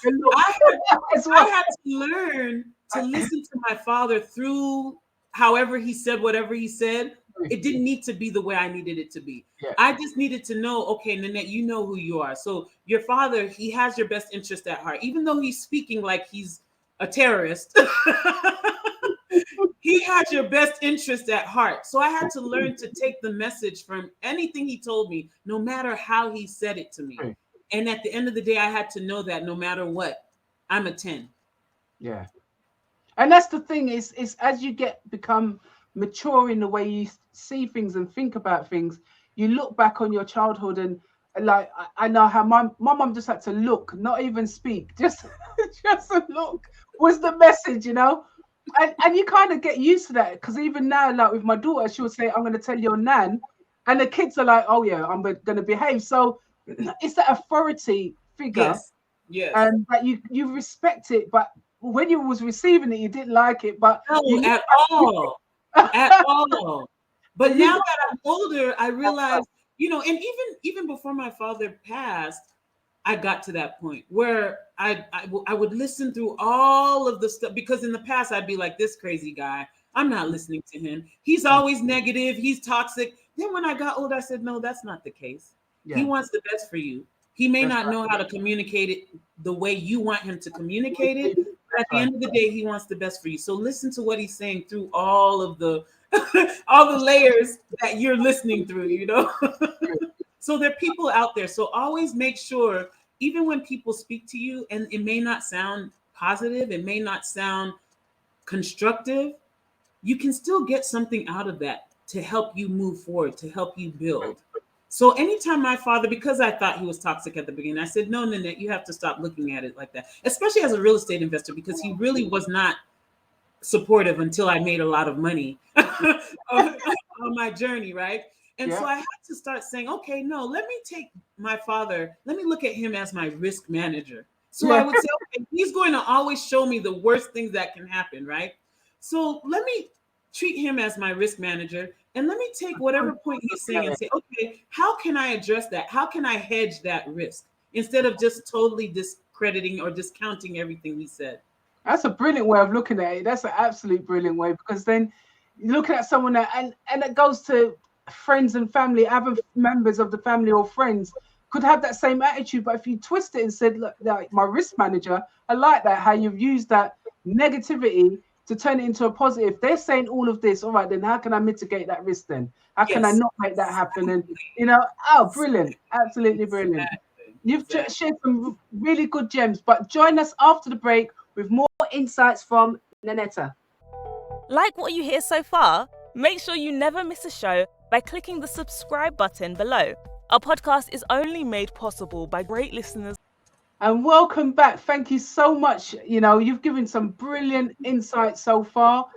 I had to learn to listen to my father through however he said whatever he said. It didn't need to be the way I needed it to be. I just needed to know, okay, Nannette, you know who you are. So your father, he has your best interest at heart, even though he's speaking like he's a terrorist. He has your best interest at heart. So I had to learn to take the message from anything he told me, no matter how he said it to me. And at the end of the day, I had to know that no matter what, I'm a 10. Yeah. And that's the thing, is as you become mature in the way you see things and think about things, you look back on your childhood, and like I know how my mom just had to look, not even speak, just a look was the message, and you kind of get used to that, because even now, like with my daughter, she would say, I'm going to tell your nan, and the kids are like, oh yeah, I'm going to behave. So it's that authority figure, and that you respect it, but when you was receiving it, you didn't like it, but no, at all. At all. But now that I'm older, I realize, and even before my father passed, I got to that point where I would listen through all of the stuff, because in the past I'd be like, this crazy guy, I'm not listening to him. He's always negative. He's toxic. Then when I got older, I said, no, that's not the case. He wants the best for you. He may not know how to communicate it the way you want him to communicate it, but at the end of the day, he wants the best for you. So listen to what he's saying through all of the all the layers that you're listening through, So there are people out there. So always make sure, even when people speak to you, and it may not sound positive, it may not sound constructive, you can still get something out of that to help you move forward, to help you build. So anytime my father, because I thought he was toxic at the beginning, I said, no, Nannette, you have to stop looking at it like that, especially as a real estate investor, because he really was not supportive until I made a lot of money on my journey, right? And so I had to start saying, okay, no, let me take my father, let me look at him as my risk manager. So I would say, okay, he's going to always show me the worst things that can happen, right? So let me treat him as my risk manager, and let me take whatever point he's saying and say, okay, how can I address that? How can I hedge that risk instead of just totally discrediting or discounting everything he said? That's a brilliant way of looking at it. That's an absolute brilliant way, because then you're looking at someone that, and it goes to friends and family, other members of the family or friends could have that same attitude. But if you twist it and said, look, like my risk manager, I like that, how you've used that negativity to turn it into a positive. They're saying all of this, all right, then how can I mitigate that risk then? How can I not make that happen? And, you know, oh, brilliant. Absolutely brilliant. You've shared some really good gems, but join us after the break with more insights from Nannette. Like what you hear so far? Make sure you never miss a show by clicking the subscribe button below. Our podcast is only made possible by great listeners. And welcome back. Thank you so much. You know, you've given some brilliant insights so far.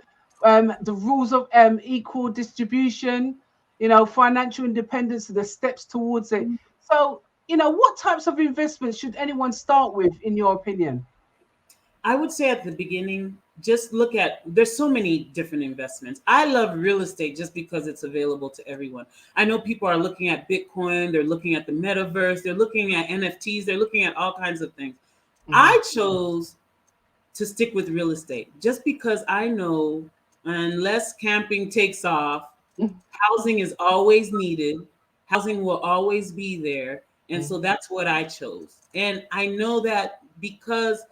The rules of equal distribution, you know, financial independence, the steps towards it. So, you know, what types of investments should anyone start with, in your opinion? I would say at the beginning, just look at, there's so many different investments. I love real estate just because it's available to everyone. I know people are looking at Bitcoin, they're looking at the metaverse, they're looking at NFTs, they're looking at all kinds of things. I chose to stick with real estate just because I know unless camping takes off, housing is always needed. Housing will always be there. And so that's what I chose. And I know that because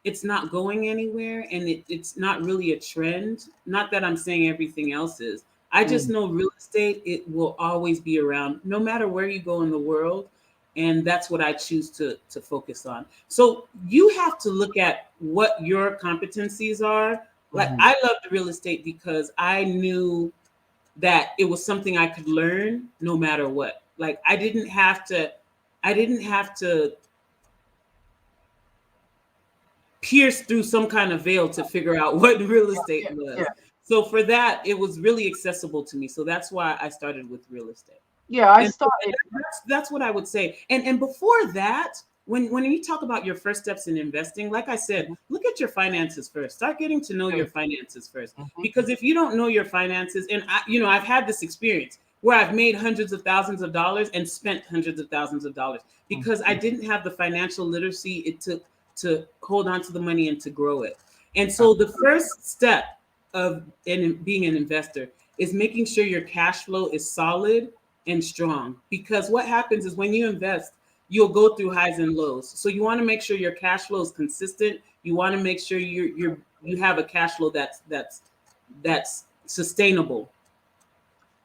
it's not going anywhere and it's not really a trend. Not that I'm saying everything else is. I just know real estate, it will always be around no matter where you go in the world. And that's what I choose to focus on. So you have to look at what your competencies are. Like I loved real estate because I knew that it was something I could learn no matter what. Like I didn't have to pierce through some kind of veil to figure out what real estate was. So for that, it was really accessible to me. So that's why I started with real estate. Yeah, I started. That's what I would say. And before that, when you talk about your first steps in investing, like I said, look at your finances first. Start getting to know your finances first. Because if you don't know your finances, and I've had this experience where I've made hundreds of thousands of dollars and spent hundreds of thousands of dollars because I didn't have the financial literacy it took to hold on to the money and to grow it. And so the first step of being an investor is making sure your cash flow is solid and strong. Because what happens is when you invest, you'll go through highs and lows. So you want to make sure your cash flow is consistent. You want to make sure you have a cash flow that's sustainable.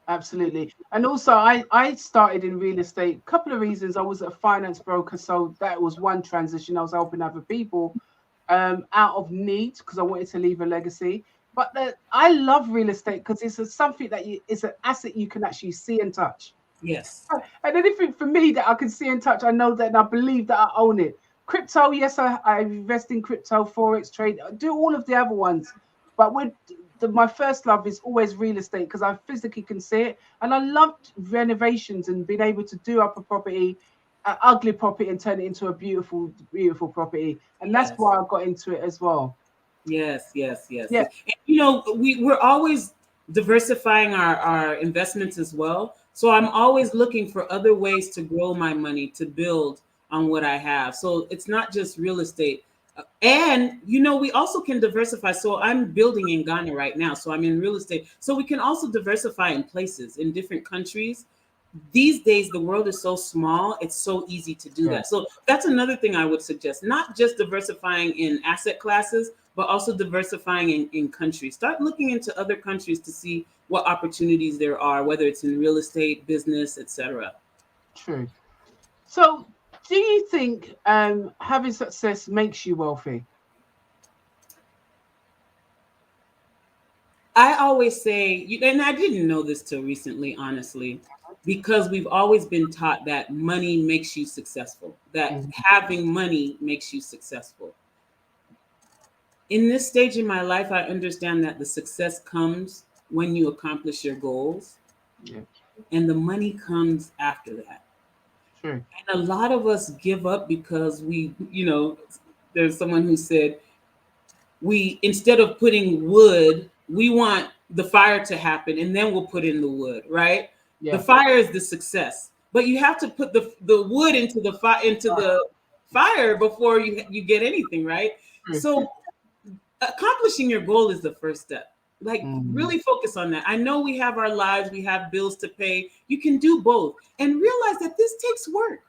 Absolutely. And also I started in real estate. A couple of reasons. I was a finance broker, so that was one transition. I was helping other people out of need because I wanted to leave a legacy. But I love real estate because it's something that it's an asset you can actually see and touch. Yes. And anything for me that I can see and touch, I know that, and I believe that I own it. Crypto, yes, I invest in crypto, forex trade, I do all of the other ones. But my first love is always real estate because I physically can see it. And I loved renovations and being able to do up a property, an ugly property, and turn it into a beautiful, beautiful property. And that's why I got into it as well. Yes. Yeah. And, we're always diversifying our investments as well. So I'm always looking for other ways to grow my money, to build on what I have. So it's not just real estate. And, we also can diversify. So I'm building in Ghana right now. So I'm in real estate. So we can also diversify in places, in different countries. These days, the world is so small. It's so easy to do that. So that's another thing I would suggest, not just diversifying in asset classes, but also diversifying in countries. Start looking into other countries to see what opportunities there are, whether it's in real estate, business, etc. True. So, do you think having success makes you wealthy? I always say, and I didn't know this till recently, honestly, because we've always been taught that money makes you successful, that Mhm. having money makes you successful. In this stage in my life, I understand that the success comes when you accomplish your goals, Yeah, and the money comes after that. true. And a lot of us give up because there's someone who said, we instead of putting wood, we want the fire to happen and then we'll put in the wood, right? The Yeah, fire is the success, but you have to put the wood into the fire, before you get anything, right? true. So accomplishing your goal is the first step. Like, Mm. really focus on that. I know we have our lives, we have bills to pay. You can do both and realize that this takes work.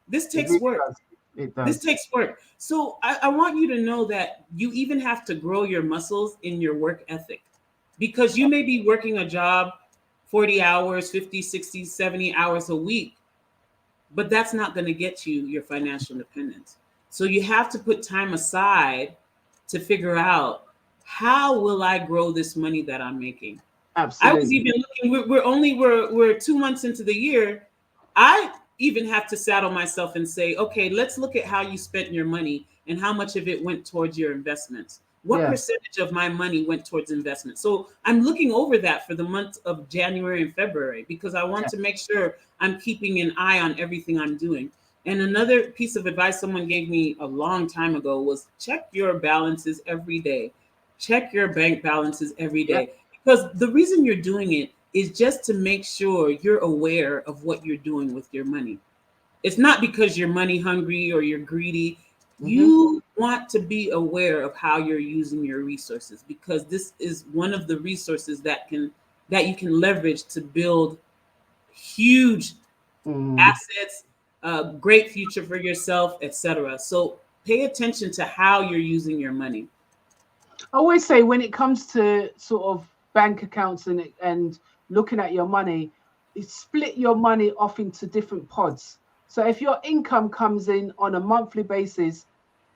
This It takes really work. does. It This does. takes work. So I want you to know that you even have to grow your muscles in your work ethic, because you may be working a job 40 hours, 50, 60, 70 hours a week, but that's not going to get you your financial independence. So you have to put time aside to figure out, how will I grow this money that I'm making? I was Absolutely. even looking. We're 2 months into the year. I even have to saddle myself and say, okay, let's look at how you spent your money and how much of it went towards your investments. What Yeah, percentage of my money went towards investment? So I'm looking over that for the month of January and February, because I want yeah, to make sure I'm keeping an eye on everything I'm doing. And another piece of advice someone gave me a long time ago was, check your balances every day. Check your bank balances every yeah. day, because the reason you're doing it is just to make sure you're aware of what you're doing with your money. It's not because you're money hungry or you're greedy. Mm-hmm. You want to be aware of how you're using your resources, because this is one of the resources that you can leverage to build huge Mm. assets, great future for yourself, etc. So pay attention to how you're using your money. I always say when it comes to sort of bank accounts and looking at your money, you split your money off into different pods. So if your income comes in on a monthly basis,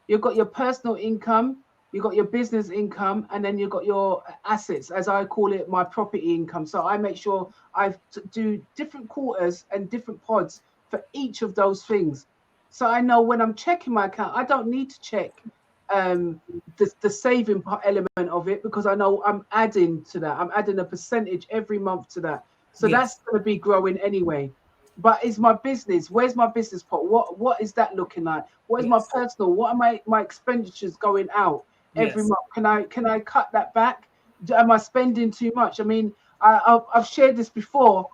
you've got your personal income, you've got your business income, and then you've got your assets, as I call it, my property income. So I make sure do different quarters and different pods for each of those things. So I know when I'm checking my account, I don't need to check um, the saving element of it, because I know I'm adding to that. I'm adding a percentage every month to that. So Yes, that's going to be growing anyway. But is my business, where's my business pot? What is that looking like? What is my yes, personal? What are my expenditures going out every yes. month? Can I cut that back? Am I spending too much? I mean, I've shared this before.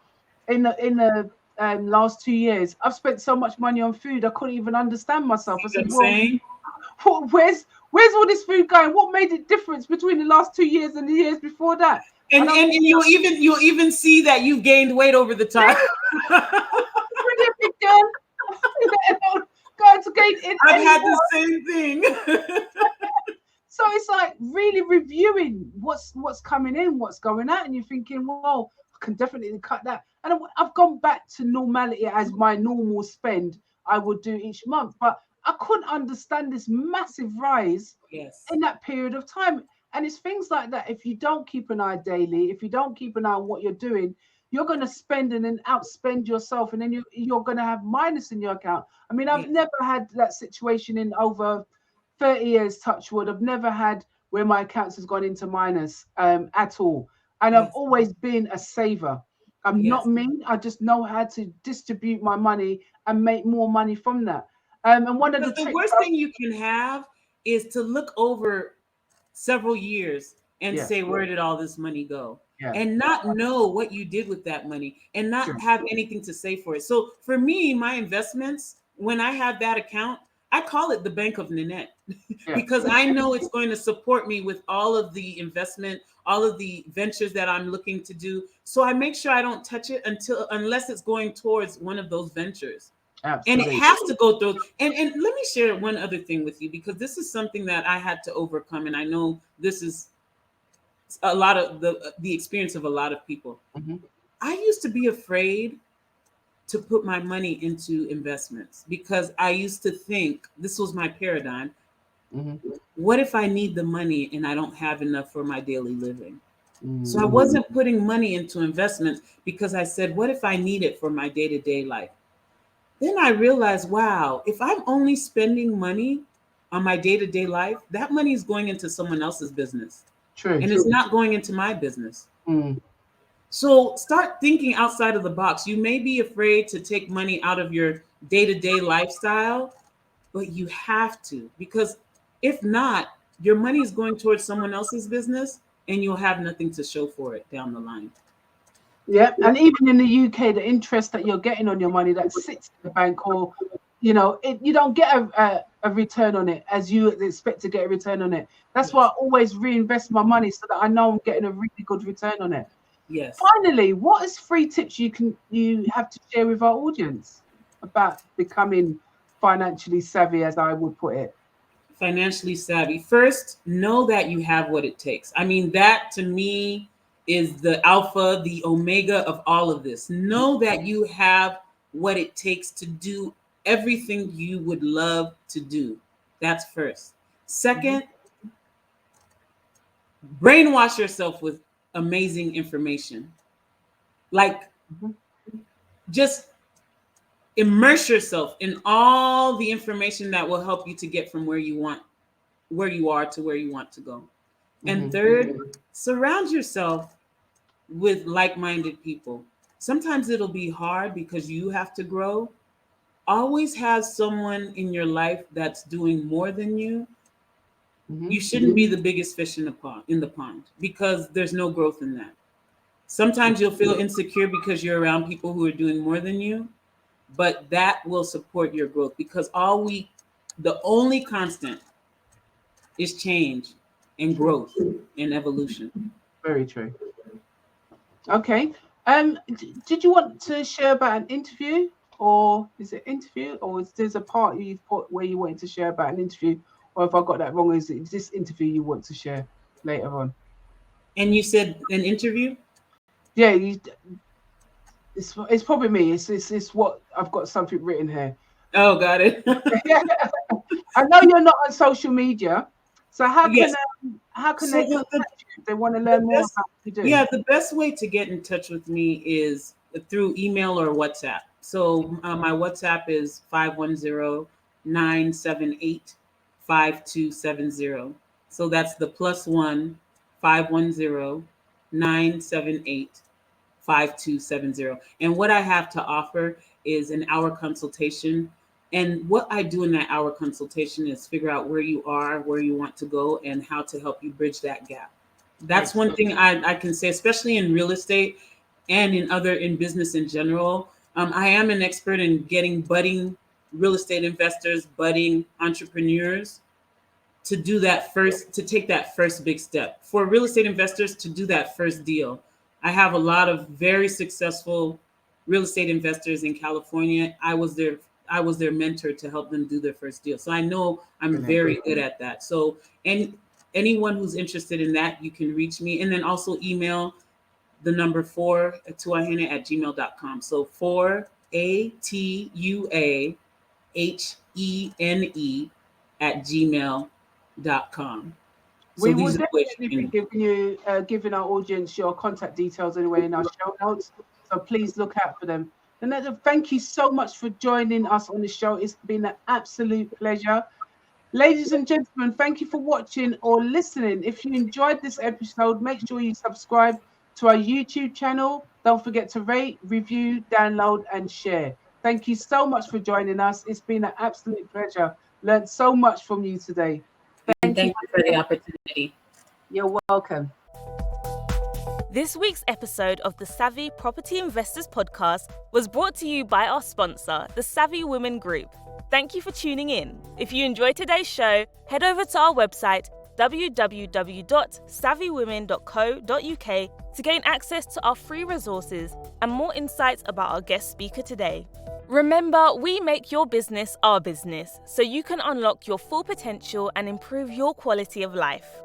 In the last 2 years, I've spent so much money on food I couldn't even understand myself. See I what said, I'm "Well, saying? where's all this food going? What made it difference between the last 2 years and the years before that?" And And I'm and you'll even see that you've gained weight over the time. really a big girl. Going to gain it I've had anymore. the same thing. So it's like really reviewing what's coming in, what's going out, and you're thinking, well, I can definitely cut that. And I've gone back to normality as my normal spend I would do each month, but I couldn't understand this massive rise Yes, in that period of time. And it's things like that. If you don't keep an eye daily, if you don't keep an eye on what you're doing, you're going to spend and then outspend yourself, and then you're going to have minus in your account. I mean, I've yes, never had that situation in over 30 years, touch wood. I've never had where my accounts has gone into minus at all. And I've yes, always been a saver. I'm not yes. mean. I just know how to distribute my money and make more money from that. And one of the Because the tricks, worst thing you can have is to look over several years and yeah, say, where did all this money go? yeah, And not know what you did with that money and not true, have anything to say for it. So for me, my investments, when I have that account, I call it the Bank of Nannette, yeah. because I know it's going to support me with all of the investment, all of the ventures that I'm looking to do. So I make sure I don't touch it unless it's going towards one of those ventures. And it Absolutely. has to go through. And let me share one other thing with you, because this is something that I had to overcome. And I know this is a lot of the experience of a lot of people. Hmm. I used to be afraid to put my money into investments because I used to think, this was my paradigm, what if I need the money and I don't have enough for my daily living? So I wasn't putting money into investments because I said, what if I need it for my day-to-day life? Then I realized, wow, if I'm only spending money on my day-to-day life, that money is going into someone else's business. True. And it's not going into my business. Mm. So start thinking outside of the box. You may be afraid to take money out of your day-to-day lifestyle, but you have to, because if not, your money is going towards someone else's business and you'll have nothing to show for it down the line. Yeah, and even in the UK, the interest that you're getting on your money that sits in the bank, or you don't get a return on it as you expect to get a return on it. That's why I always reinvest my money so that I know I'm getting a really good return on it. Yes. Finally, what is 3 tips you have to share with our audience about becoming financially savvy, as I would put it? Financially savvy. First, know that you have what it takes. I mean, that to me is the alpha, the omega of all of this. Know that you have what it takes to do everything you would love to do. That's first. Second, brainwash yourself with amazing information. Like, just immerse yourself in all the information that will help you to get from where you are to where you want to go. And third, surround yourself with like-minded people. Sometimes it'll be hard because you have to grow. Always have someone in your life that's doing more than you. You shouldn't be the biggest fish in the pond because there's no growth in that. Sometimes you'll feel insecure because you're around people who are doing more than you, but that will support your growth because the only constant is change and growth and evolution. Very true. Okay. Did you want to share about an interview, or is it interview, or is there's a part you've put where you wanted to share about an interview, or if I got that wrong, is it this interview you want to share later on? And you said an interview? Yeah, it's probably me. It's what I've got something written here. Oh, got it. I know you're not on social media, so how can Yes. they contact you if they want to learn more about what you do? Yeah, the best way to get in touch with me is through email or WhatsApp. So my WhatsApp is 510-978-5270. So that's the +1 510-978-5270. And what I have to offer is an hour consultation. And what I do in that hour consultation is figure out where you are, where you want to go, and how to help you bridge that gap. That's one thing I can say, especially in real estate and in business in general. I am an expert in getting budding real estate investors, budding entrepreneurs to take that first big step. For real estate investors to do that first deal. I have a lot of very successful real estate investors in California. I was their mentor to help them do their first deal. So I know I'm very good at that. So anyone who's interested in that, you can reach me. And then also email the number 4atuahene@gmail.com. So 4atuahene@gmail.com. We will definitely be giving our audience your contact details anyway in our show notes. So please look out for them. Nannette, thank you so much for joining us on the show. It's been an absolute pleasure. Ladies and gentlemen, thank you for watching or listening. If you enjoyed this episode, make sure you subscribe to our YouTube channel. Don't forget to rate, review, download, and share. Thank you so much for joining us. It's been an absolute pleasure. Learned so much from you today. Thank you for the opportunity. You're welcome. This week's episode of the Savvy Property Investors Podcast was brought to you by our sponsor, the Savvy Women Group. Thank you for tuning in. If you enjoyed today's show, head over to our website, www.savvywomen.co.uk, to gain access to our free resources and more insights about our guest speaker today. Remember, we make your business our business, so you can unlock your full potential and improve your quality of life.